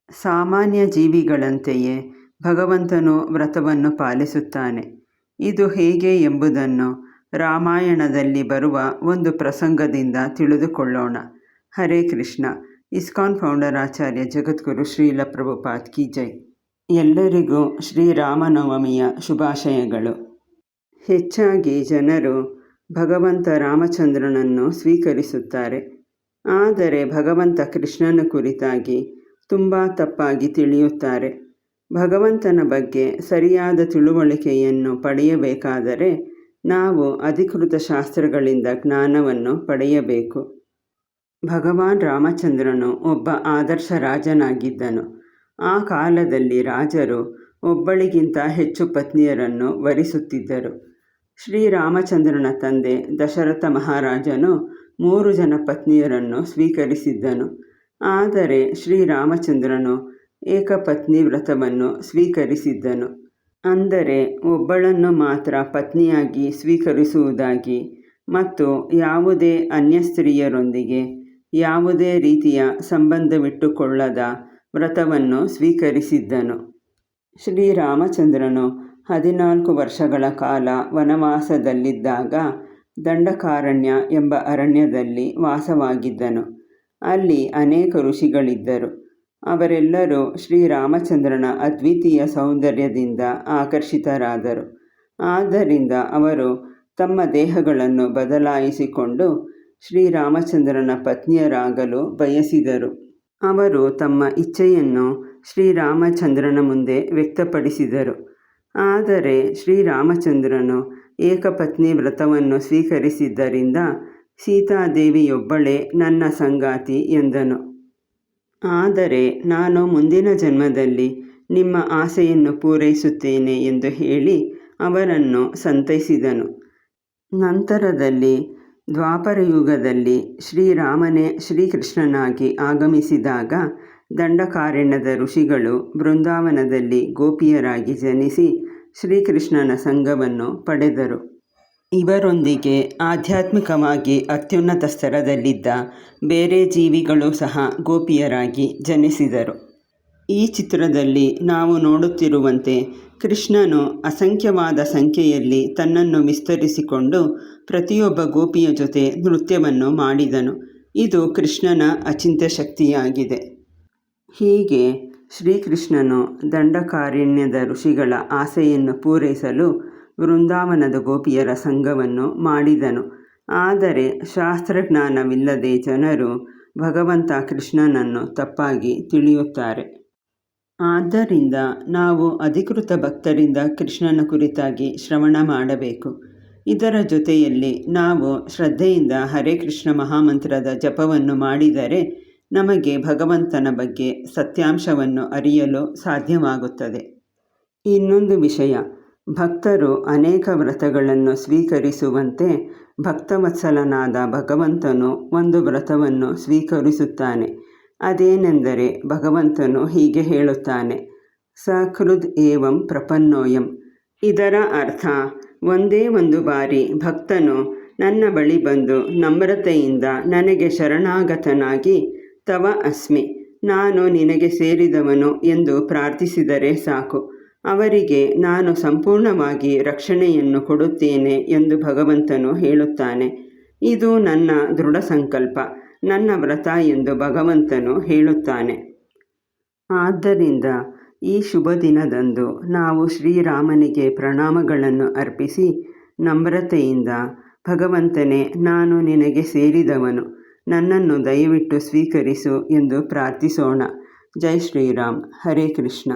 ಸಾಮಾನ್ಯ ಜೀವಿಗಳಂತೆಯೇ ಭಗವಂತನು ವ್ರತವನ್ನು ಪಾಲಿಸುತ್ತಾನೆ. ಇದು ಹೇಗೆ ಎಂಬುದನ್ನು ರಾಮಾಯಣದಲ್ಲಿ ಬರುವ ಒಂದು ಪ್ರಸಂಗದಿಂದ ತಿಳಿದುಕೊಳ್ಳೋಣ. ಹರೇ ಕೃಷ್ಣ. ಇಸ್ಕಾನ್ ಫೌಂಡರ್ ಆಚಾರ್ಯ ಜಗದ್ಗುರು ಶ್ರೀಲ ಪ್ರಭುಪಾದ್ ಕಿ ಜೈ. ಎಲ್ಲರಿಗೂ ಶ್ರೀರಾಮನವಮಿಯ ಶುಭಾಶಯಗಳು. ಹೆಚ್ಚಾಗಿ ಜನರು ಭಗವಂತ ರಾಮಚಂದ್ರನನ್ನು ಸ್ವೀಕರಿಸುತ್ತಾರೆ. ಆದರೆ ಭಗವಂತ ಕೃಷ್ಣನ ಕುರಿತಾಗಿ ತುಂಬ ತಪ್ಪಾಗಿ ತಿಳಿಯುತ್ತಾರೆ. ಭಗವಂತನ ಬಗ್ಗೆ ಸರಿಯಾದ ತಿಳುವಳಿಕೆಯನ್ನು ಪಡೆಯಬೇಕಾದರೆ ನಾವು ಅಧಿಕೃತ ಶಾಸ್ತ್ರಗಳಿಂದ ಜ್ಞಾನವನ್ನು ಪಡೆಯಬೇಕು. ಭಗವಾನ್ ರಾಮಚಂದ್ರನು ಒಬ್ಬ ಆದರ್ಶ ರಾಜನಾಗಿದ್ದನು. ಆ ಕಾಲದಲ್ಲಿ ರಾಜರು ಒಬ್ಬಳಿಗಿಂತ ಹೆಚ್ಚು ಪತ್ನಿಯರನ್ನು ವರಿಸುತ್ತಿದ್ದರು. ಶ್ರೀರಾಮಚಂದ್ರನ ತಂದೆ ದಶರಥ ಮಹಾರಾಜನು 3 ಜನ ಪತ್ನಿಯರನ್ನು ಸ್ವೀಕರಿಸಿದ್ದನು. ಆದರೆ ಶ್ರೀರಾಮಚಂದ್ರನು ಏಕಪತ್ನಿ ವ್ರತವನ್ನು ಸ್ವೀಕರಿಸಿದ್ದನು. ಅಂದರೆ ಒಬ್ಬಳನ್ನು ಮಾತ್ರ ಪತ್ನಿಯಾಗಿ ಸ್ವೀಕರಿಸುವುದಾಗಿ ಮತ್ತು ಯಾವುದೇ ಅನ್ಯ ಸ್ತ್ರೀಯರೊಂದಿಗೆ ಯಾವುದೇ ರೀತಿಯ ಸಂಬಂಧವಿಟ್ಟುಕೊಳ್ಳದ ವ್ರತವನ್ನು ಸ್ವೀಕರಿಸಿದ್ದನು. ಶ್ರೀರಾಮಚಂದ್ರನು 14 ವರ್ಷಗಳ ಕಾಲ ವನವಾಸದಲ್ಲಿದ್ದಾಗ ದಂಡಕಾರಣ್ಯ ಎಂಬ ಅರಣ್ಯದಲ್ಲಿ ವಾಸವಾಗಿದ್ದನು. ಅಲ್ಲಿ ಅನೇಕ ಋಷಿಗಳಿದ್ದರು. ಅವರೆಲ್ಲರೂ ಶ್ರೀರಾಮಚಂದ್ರನ ಅದ್ವಿತೀಯ ಸೌಂದರ್ಯದಿಂದ ಆಕರ್ಷಿತರಾದರು. ಆದ್ದರಿಂದ ಅವರು ತಮ್ಮ ದೇಹಗಳನ್ನು ಬದಲಾಯಿಸಿಕೊಂಡು ಶ್ರೀರಾಮಚಂದ್ರನ ಪತ್ನಿಯರಾಗಲು ಬಯಸಿದರು. ಅವರು ತಮ್ಮ ಇಚ್ಛೆಯನ್ನು ಶ್ರೀರಾಮಚಂದ್ರನ ಮುಂದೆ ವ್ಯಕ್ತಪಡಿಸಿದರು. ಆದರೆ ಶ್ರೀರಾಮಚಂದ್ರನು ಏಕಪತ್ನಿ ವ್ರತವನ್ನು ಸ್ವೀಕರಿಸಿದ್ದರಿಂದ ಸೀತಾದೇವಿಯೊಬ್ಬಳೇ ನನ್ನ ಸಂಗಾತಿ ಎಂದನು. ಆದರೆ ನಾನು ಮುಂದಿನ ಜನ್ಮದಲ್ಲಿ ನಿಮ್ಮ ಆಸೆಯನ್ನು ಪೂರೈಸುತ್ತೇನೆ ಎಂದು ಹೇಳಿ ಅವರನ್ನು ಸಂತೈಸಿದನು. ನಂತರದಲ್ಲಿ ದ್ವಾಪರಯುಗದಲ್ಲಿ ಶ್ರೀರಾಮನೇ ಶ್ರೀಕೃಷ್ಣನಾಗಿ ಆಗಮಿಸಿದಾಗ ದಂಡಕಾರಣ್ಯದ ಋಷಿಗಳು ಬೃಂದಾವನದಲ್ಲಿ ಗೋಪಿಯರಾಗಿ ಜನಿಸಿ ಶ್ರೀಕೃಷ್ಣನ ಸಂಘವನ್ನು ಪಡೆದರು. ಇವರೊಂದಿಗೆ ಆಧ್ಯಾತ್ಮಿಕವಾಗಿ ಅತ್ಯುನ್ನತ ಸ್ತರದಲ್ಲಿದ್ದ ಬೇರೆ ಜೀವಿಗಳು ಸಹ ಗೋಪಿಯರಾಗಿ ಜನಿಸಿದರು. ಈ ಚಿತ್ರದಲ್ಲಿ ನಾವು ನೋಡುತ್ತಿರುವಂತೆ ಕೃಷ್ಣನು ಅಸಂಖ್ಯವಾದ ಸಂಖ್ಯೆಯಲ್ಲಿ ತನ್ನನ್ನು ವಿಸ್ತರಿಸಿಕೊಂಡು ಪ್ರತಿಯೊಬ್ಬ ಗೋಪಿಯ ಜೊತೆ ನೃತ್ಯವನ್ನು ಮಾಡಿದನು. ಇದು ಕೃಷ್ಣನ ಅಚಿಂತ್ಯ ಶಕ್ತಿಯಾಗಿದೆ. ಹೀಗೆ ಶ್ರೀಕೃಷ್ಣನು ದಂಡಕಾರಣ್ಯದ ಋಷಿಗಳ ಆಸೆಯನ್ನು ಪೂರೈಸಲು ವೃಂದಾವನದ ಗೋಪಿಯರ ಸಂಘವನ್ನು ಮಾಡಿದನು. ಆದರೆ ಶಾಸ್ತ್ರಜ್ಞಾನವಿಲ್ಲದೆ ಜನರು ಭಗವಂತ ಕೃಷ್ಣನನ್ನು ತಪ್ಪಾಗಿ ತಿಳಿಯುತ್ತಾರೆ. ಆದ್ದರಿಂದ ನಾವು ಅಧಿಕೃತ ಭಕ್ತರಿಂದ ಕೃಷ್ಣನ ಕುರಿತಾಗಿ ಶ್ರವಣ ಮಾಡಬೇಕು. ಇದರ ಜೊತೆಯಲ್ಲಿ ನಾವು ಶ್ರದ್ಧೆಯಿಂದ ಹರೇ ಕೃಷ್ಣ ಮಹಾಮಂತ್ರದ ಜಪವನ್ನು ಮಾಡಿದರೆ ನಮಗೆ ಭಗವಂತನ ಬಗ್ಗೆ ಸತ್ಯಾಂಶವನ್ನು ಅರಿಯಲು ಸಾಧ್ಯವಾಗುತ್ತದೆ. ಇನ್ನೊಂದು ವಿಷಯ, ಭಕ್ತರು ಅನೇಕ ವ್ರತಗಳನ್ನು ಸ್ವೀಕರಿಸುವಂತೆ ಭಕ್ತವತ್ಸಲನಾದ ಭಗವಂತನು ಒಂದು ವ್ರತವನ್ನು ಸ್ವೀಕರಿಸುತ್ತಾನೆ. ಅದೇನೆಂದರೆ ಭಗವಂತನು ಹೀಗೆ ಹೇಳುತ್ತಾನೆ, ಸಹೃದ್ ಏವಂ ಪ್ರಪನ್ನೋಯಂ. ಇದರ ಅರ್ಥ, ಒಂದೇ ಒಂದು ಬಾರಿ ಭಕ್ತನು ನನ್ನ ಬಳಿ ಬಂದು ನಮ್ರತೆಯಿಂದ ನನಗೆ ಶರಣಾಗತನಾಗಿ ತವ ಅಸ್ಮಿ, ನಾನು ನಿನಗೆ ಸೇರಿದವನು ಎಂದು ಪ್ರಾರ್ಥಿಸಿದರೆ ಸಾಕು. ಅವರಿಗೆ ನಾನು ಸಂಪೂರ್ಣವಾಗಿ ರಕ್ಷಣೆಯನ್ನು ಕೊಡುತ್ತೇನೆ ಎಂದು ಭಗವಂತನು ಹೇಳುತ್ತಾನೆ. ಇದು ನನ್ನ ದೃಢ ಸಂಕಲ್ಪ, ನನ್ನ ವ್ರತ ಎಂದು ಭಗವಂತನು ಹೇಳುತ್ತಾನೆ. ಆದ್ದರಿಂದ ಈ ಶುಭ ದಿನದಂದು ನಾವು ಶ್ರೀರಾಮನಿಗೆ ಪ್ರಣಾಮಗಳನ್ನು ಅರ್ಪಿಸಿ ನಮ್ರತೆಯಿಂದ, ಭಗವಂತನೇ, ನಾನು ನಿನಗೆ ಸೇರಿದವನು, ನನ್ನನ್ನು ದಯವಿಟ್ಟು ಸ್ವೀಕರಿಸು ಎಂದು ಪ್ರಾರ್ಥಿಸೋಣ. ಜೈ ಶ್ರೀರಾಮ್. ಹರೇ ಕೃಷ್ಣ.